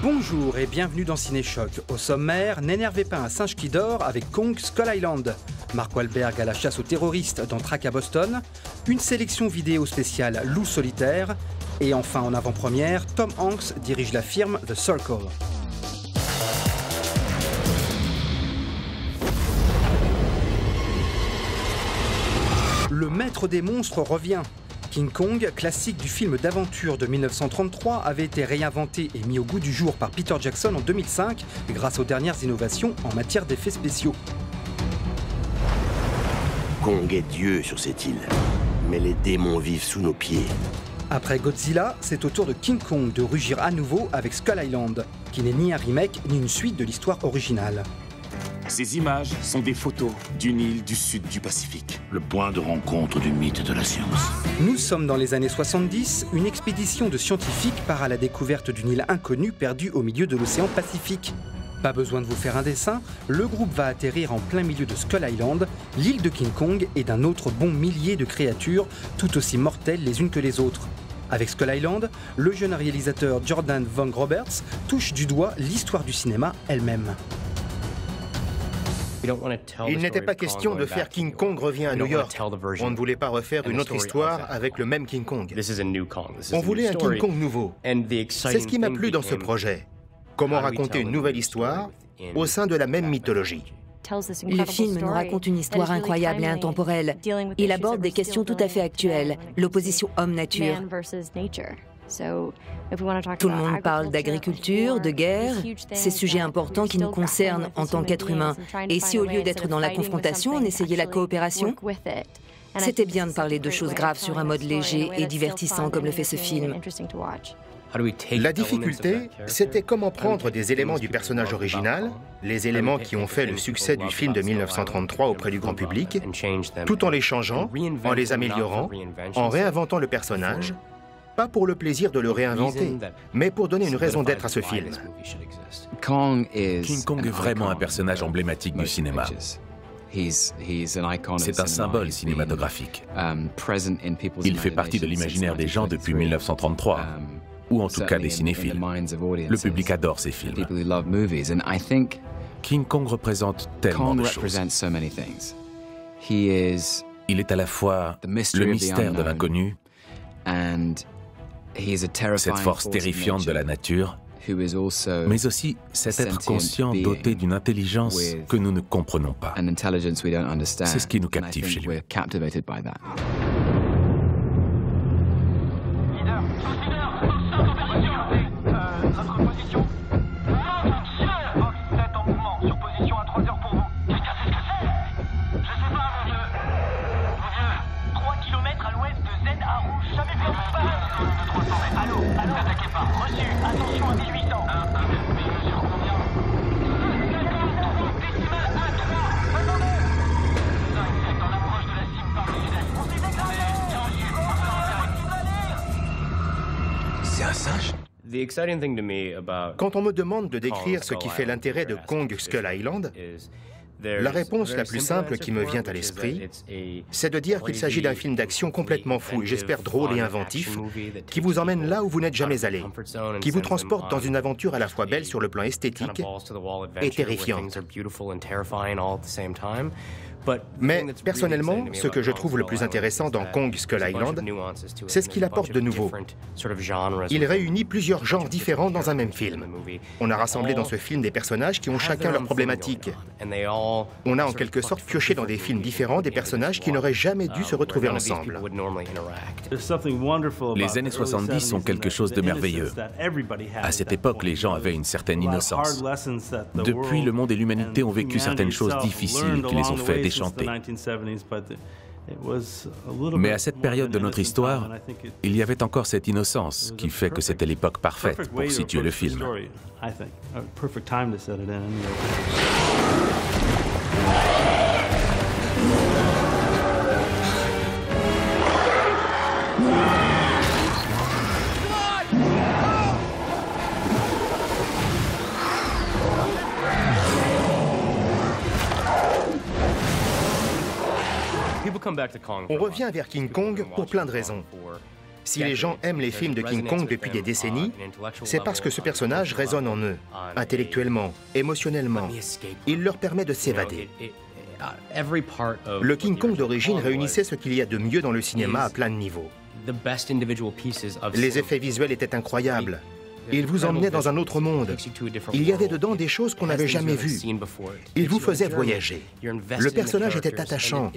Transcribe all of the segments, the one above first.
Bonjour et bienvenue dans Cinéchoc. Au sommaire, n'énervez pas un singe qui dort avec Kong Skull Island. Mark Wahlberg à la chasse aux terroristes dans Traque à Boston. Une sélection vidéo spéciale Loup solitaire. Et enfin en avant-première, Tom Hanks dirige la firme The Circle. Le maître des monstres revient. King Kong, classique du film d'aventure de 1933, avait été réinventé et mis au goût du jour par Peter Jackson en 2005 grâce aux dernières innovations en matière d'effets spéciaux. Kong est Dieu sur cette île, mais les démons vivent sous nos pieds. Après Godzilla, c'est au tour de King Kong de rugir à nouveau avec Skull Island, qui n'est ni un remake ni une suite de l'histoire originale. Ces images sont des photos d'une île du sud du Pacifique. Le point de rencontre du mythe et de la science. Nous sommes dans les années 70, une expédition de scientifiques part à la découverte d'une île inconnue perdue au milieu de l'océan Pacifique. Pas besoin de vous faire un dessin, le groupe va atterrir en plein milieu de Skull Island, l'île de King Kong et d'un autre bon millier de créatures, tout aussi mortelles les unes que les autres. Avec Skull Island, le jeune réalisateur Jordan Vogt Roberts touche du doigt l'histoire du cinéma elle-même. Il n'était pas question de faire King Kong revient à New York. On ne voulait pas refaire une autre histoire avec le même King Kong. On voulait un King Kong nouveau. C'est ce qui m'a plu dans ce projet. Comment raconter une nouvelle histoire au sein de la même mythologie. Le film nous raconte une histoire incroyable et intemporelle. Il aborde des questions tout à fait actuelles, l'opposition homme-nature. Tout le monde parle d'agriculture, de guerre, ces sujets importants qui nous concernent en tant qu'êtres humains. Et si au lieu d'être dans la confrontation, on essayait la coopération? C'était bien de parler de choses graves sur un mode léger et divertissant comme le fait ce film. La difficulté, c'était comment prendre des éléments du personnage original, les éléments qui ont fait le succès du film de 1933 auprès du grand public, tout en les changeant, en les améliorant, en réinventant le personnage, pas pour le plaisir de le réinventer, mais pour donner une raison d'être à ce film. King Kong est vraiment un personnage emblématique du cinéma. C'est un symbole cinématographique. Il fait partie de l'imaginaire des gens depuis 1933, ou en tout cas des cinéphiles. Le public adore ces films. King Kong représente tellement de choses. Il est à la fois le mystère de l'inconnu, cette force terrifiante de la nature, mais aussi cet être conscient doté d'une intelligence que nous ne comprenons pas. C'est ce qui nous captive chez lui. C'est un singe? Quand on me demande de décrire ce qui fait l'intérêt de Kong Skull Island, la réponse la plus simple qui me vient à l'esprit, c'est de dire qu'il s'agit d'un film d'action complètement fou et j'espère drôle et inventif, qui vous emmène là où vous n'êtes jamais allé, qui vous transporte dans une aventure à la fois belle sur le plan esthétique et terrifiante. Mais personnellement, ce que je trouve le plus intéressant dans Kong Skull Island, c'est ce qu'il apporte de nouveau. Il réunit plusieurs genres différents dans un même film. On a rassemblé dans ce film des personnages qui ont chacun leurs problématiques. On a en quelque sorte pioché dans des films différents des personnages qui n'auraient jamais dû se retrouver ensemble. Les années 70 sont quelque chose de merveilleux. À cette époque, les gens avaient une certaine innocence. Depuis, le monde et l'humanité ont vécu certaines choses difficiles qui les ont fait déchanter. Mais à cette période de notre histoire, il y avait encore cette innocence qui fait que c'était l'époque parfaite pour situer le film. On revient vers King Kong pour plein de raisons. Si les gens aiment les films de King Kong depuis des décennies, c'est parce que ce personnage résonne en eux, intellectuellement, émotionnellement. Il leur permet de s'évader. Le King Kong d'origine réunissait ce qu'il y a de mieux dans le cinéma à plein de niveaux. Les effets visuels étaient incroyables. Il vous emmenait dans un autre monde. Il y avait dedans des choses qu'on n'avait jamais vues. Il vous faisait voyager. Le personnage était attachant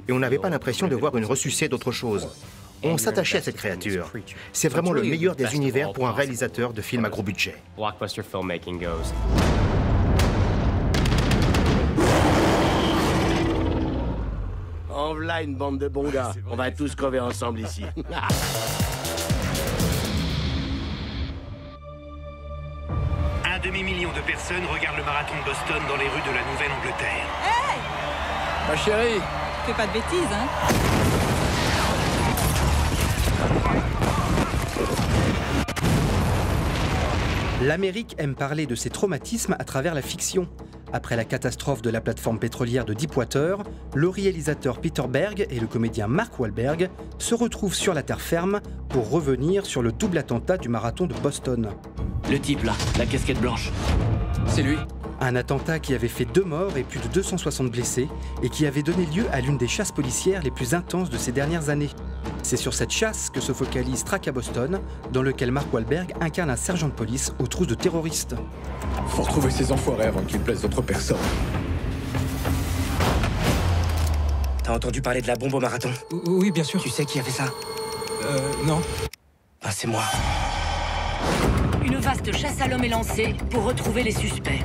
et on n'avait pas l'impression de voir une ressucée d'autre chose. On s'attachait à cette créature. C'est vraiment le meilleur des univers pour un réalisateur de films à gros budget. En v'là une bande de bons gars. On va tous crever ensemble ici. Un demi-million de personnes regardent le marathon de Boston dans les rues de la Nouvelle-Angleterre. Hey! Ma chérie! Fais pas de bêtises, hein? L'Amérique aime parler de ses traumatismes à travers la fiction. Après la catastrophe de la plateforme pétrolière de Deepwater, le réalisateur Peter Berg et le comédien Mark Wahlberg se retrouvent sur la terre ferme pour revenir sur le double attentat du marathon de Boston. Le type là, la casquette blanche. C'est lui. Un attentat qui avait fait 2 morts et plus de 260 blessés et qui avait donné lieu à l'une des chasses policières les plus intenses de ces dernières années. C'est sur cette chasse que se focalise Track à Boston, dans lequel Mark Wahlberg incarne un sergent de police aux trousses de terroristes. Faut retrouver ces enfoirés avant qu'ils plaisent d'autres personnes. T'as entendu parler de la bombe au marathon? Oui, bien sûr. Tu sais qui a fait ça? Non. Ah, c'est moi. Une vaste chasse à l'homme est lancée pour retrouver les suspects.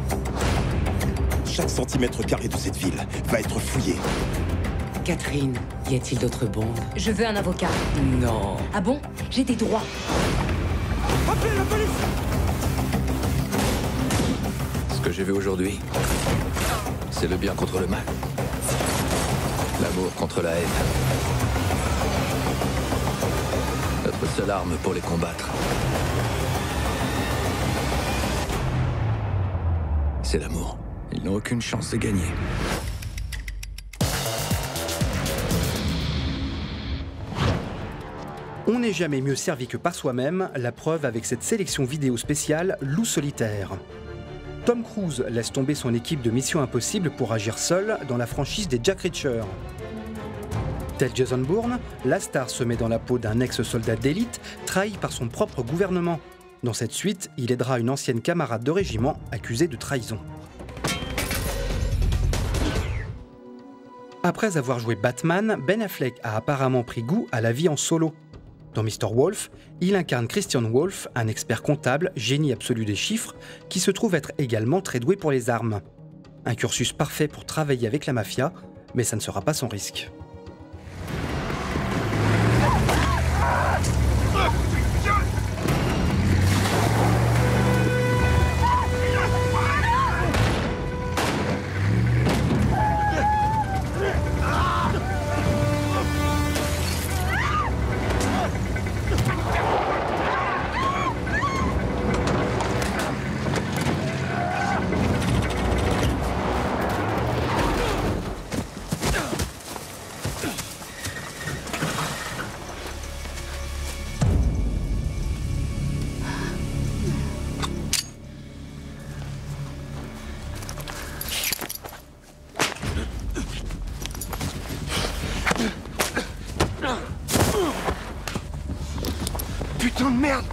Chaque centimètre carré de cette ville va être fouillé. Catherine, y a-t-il d'autres bombes? Je veux un avocat. Non. Ah bon? J'ai des droits. Appelez la police! Ce que j'ai vu aujourd'hui, c'est le bien contre le mal. L'amour contre la haine. Notre seule arme pour les combattre, c'est l'amour. Ils n'ont aucune chance de gagner. On n'est jamais mieux servi que par soi-même, la preuve avec cette sélection vidéo spéciale Loup solitaire. Tom Cruise laisse tomber son équipe de Mission Impossible pour agir seul dans la franchise des Jack Reacher. Tel Jason Bourne, la star se met dans la peau d'un ex-soldat d'élite trahi par son propre gouvernement. Dans cette suite, il aidera une ancienne camarade de régiment accusée de trahison. Après avoir joué Batman, Ben Affleck a apparemment pris goût à la vie en solo. Dans Mr. Wolf, il incarne Christian Wolf, un expert comptable, génie absolu des chiffres, qui se trouve être également très doué pour les armes. Un cursus parfait pour travailler avec la mafia, mais ça ne sera pas sans risque. Putain de merde!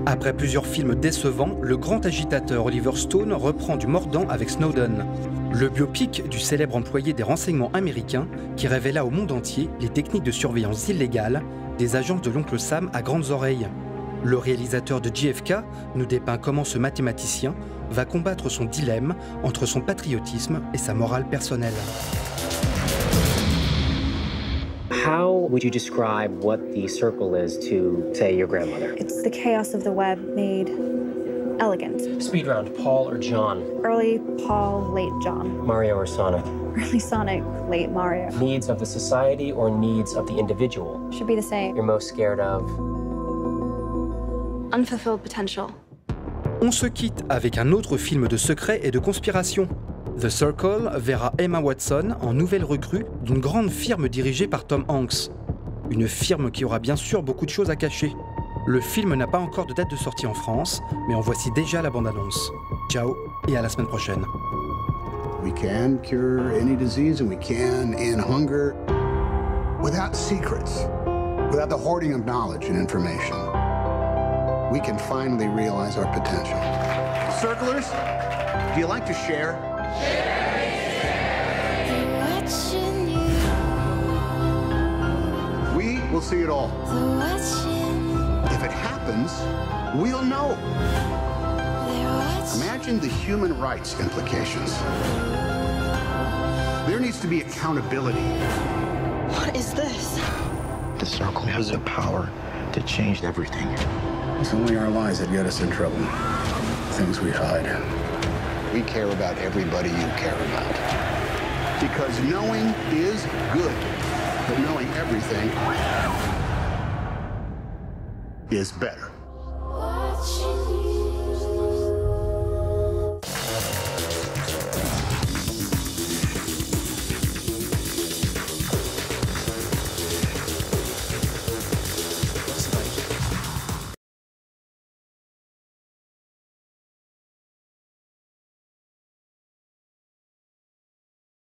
Après plusieurs films décevants, le grand agitateur Oliver Stone reprend du mordant avec Snowden, le biopic du célèbre employé des renseignements américains qui révéla au monde entier les techniques de surveillance illégale des agences de l'oncle Sam à grandes oreilles. Le réalisateur de JFK nous dépeint comment ce mathématicien va combattre son dilemme entre son patriotisme et sa morale personnelle. How would you describe what the circle is to, say, your grandmother? It's the chaos of the web made elegant. Speed round, Paul or John? Early Paul, late John. Mario or Sonic? Early Sonic, late Mario. Needs of the society or needs of the individual? Should be the same. You're most scared of? Unfulfilled potential. On se quitte avec un autre film de secret et de conspiration. The Circle verra Emma Watson en nouvelle recrue d'une grande firme dirigée par Tom Hanks. Une firme qui aura bien sûr beaucoup de choses à cacher. Le film n'a pas encore de date de sortie en France, mais en voici déjà la bande-annonce. Ciao et à la semaine prochaine. We can cure any disease and we can end hunger without secrets, without the hoarding of knowledge and information. We can finally realize our potential. Circlers, do you like to share? We will see it all. If it happens, we'll know. Imagine the human rights implications. There needs to be accountability. What is this? The Circle has the power to change everything. It's only our lies that get us in trouble. Things we hide. We care about everybody you care about. Because knowing is good, but knowing everything is better.